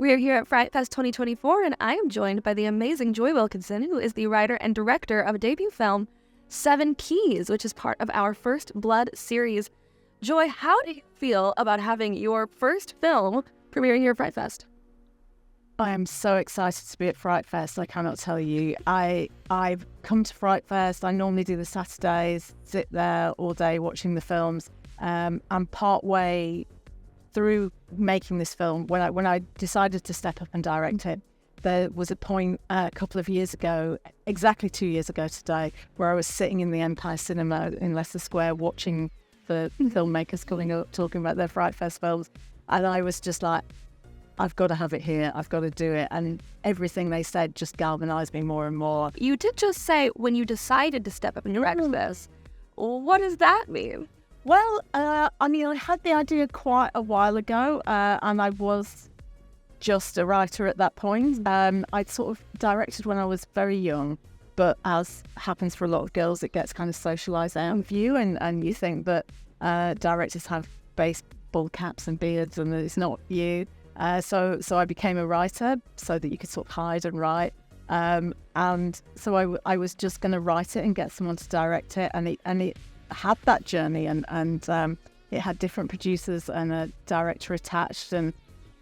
We are here at FrightFest 2024, and I am joined by the amazing Joy Wilkinson, who is the writer and director of a debut film, 7 Keys, which is part of our First Blood series. Joy, how do you feel about having your first film premiering here at FrightFest? I am so excited to be at FrightFest, I cannot tell you. I've come to FrightFest, I normally do the Saturdays, sit there all day watching the films. I'm partway through making this film. When I decided to step up and direct it, there was a point a couple of years ago, exactly 2 years ago today, where I was sitting in the Empire Cinema in Leicester Square watching the filmmakers coming up, talking about their FrightFest films. And I was just like, I've got to have it here. I've got to do it. And everything they said just galvanized me more and more. You did just say when you decided to step up and direct this. What does that mean? Well, I had the idea quite a while ago, and I was just a writer at that point. I'd sort of directed when I was very young, but as happens for a lot of girls, it gets kind of socialized out of you, and you think that directors have baseball caps and beards and it's not you. So I became a writer so that you could sort of hide and write. And so I was just going to write it and get someone to direct it. And it had that journey and it had different producers and a director attached. And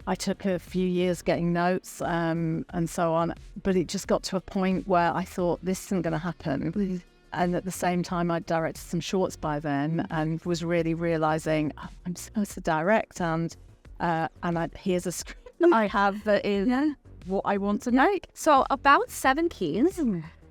I took a few years getting notes and so on. But it just got to a point where I thought this isn't going to happen. And at the same time, I directed some shorts by then and was really realizing I'm supposed to direct here's a script I have that is what I want to make. So about 7 Keys,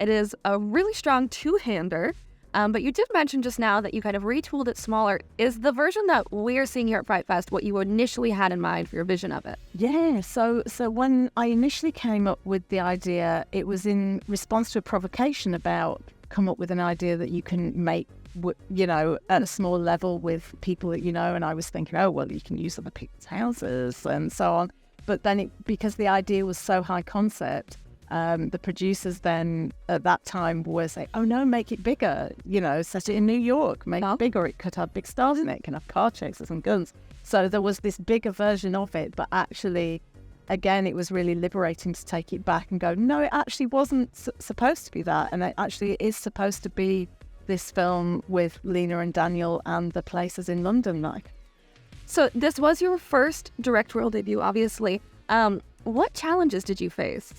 it is a really strong two-hander, but you did mention just now that you kind of retooled it smaller. Is the version that we're seeing here at FrightFest what you initially had in mind for your vision of it? Yeah, so when I initially came up with the idea, it was in response to a provocation about come up with an idea that you can make at a small level with people that you know, and I was thinking, oh, well, you can use other people's houses and so on. But then because the idea was so high concept, the producers then at that time were saying, oh no, make it bigger, set it in New York, make it bigger, it could have big stars in it, it can have car chases and guns. So there was this bigger version of it, but actually, again, it was really liberating to take it back and go, no, it actually wasn't supposed to be that, and it actually is supposed to be this film with Lena and Daniel and the places in London. So this was your first directorial debut, obviously. What challenges did you face?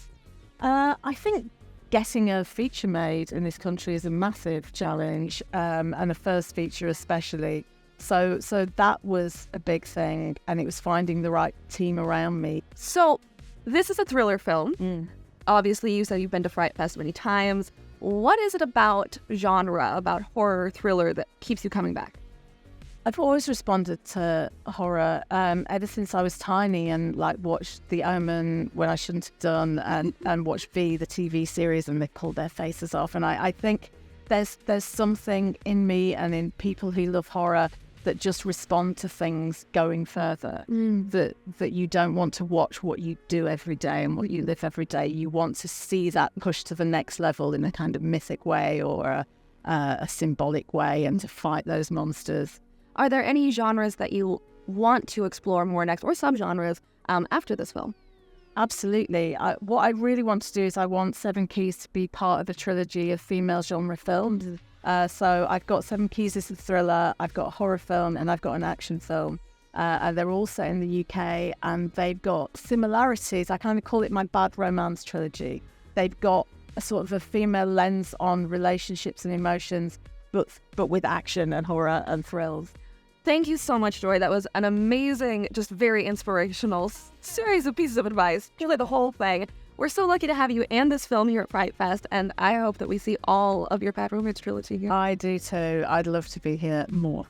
I think getting a feature made in this country is a massive challenge, and a first feature especially. So that was a big thing, and it was finding the right team around me. So this is a thriller film. Obviously, you said you've been to FrightFest many times. What is it about genre, about horror, thriller that keeps you coming back? I've always responded to horror ever since I was tiny and watched The Omen when I shouldn't have done and watched V, the TV series, and they pulled their faces off. And I think there's something in me and in people who love horror that just respond to things going further, that you don't want to watch what you do every day and what you live every day. You want to see that push to the next level in a kind of mythic way or a symbolic way, and to fight those monsters. Are there any genres that you want to explore more next, or subgenres after this film? Absolutely. What I really want to do is I want 7 Keys to be part of a trilogy of female genre films. So I've got 7 Keys as a thriller, I've got a horror film, and I've got an action film. And they're all set in the UK, and they've got similarities. I kind of call it my bad romance trilogy. They've got a sort of a female lens on relationships and emotions, but with action and horror and thrills. Thank you so much, Joy. That was an amazing, just very inspirational series of pieces of advice. Really the whole thing. We're so lucky to have you and this film here at FrightFest, and I hope that we see all of your Bad Romance trilogy here. I do too. I'd love to be here more.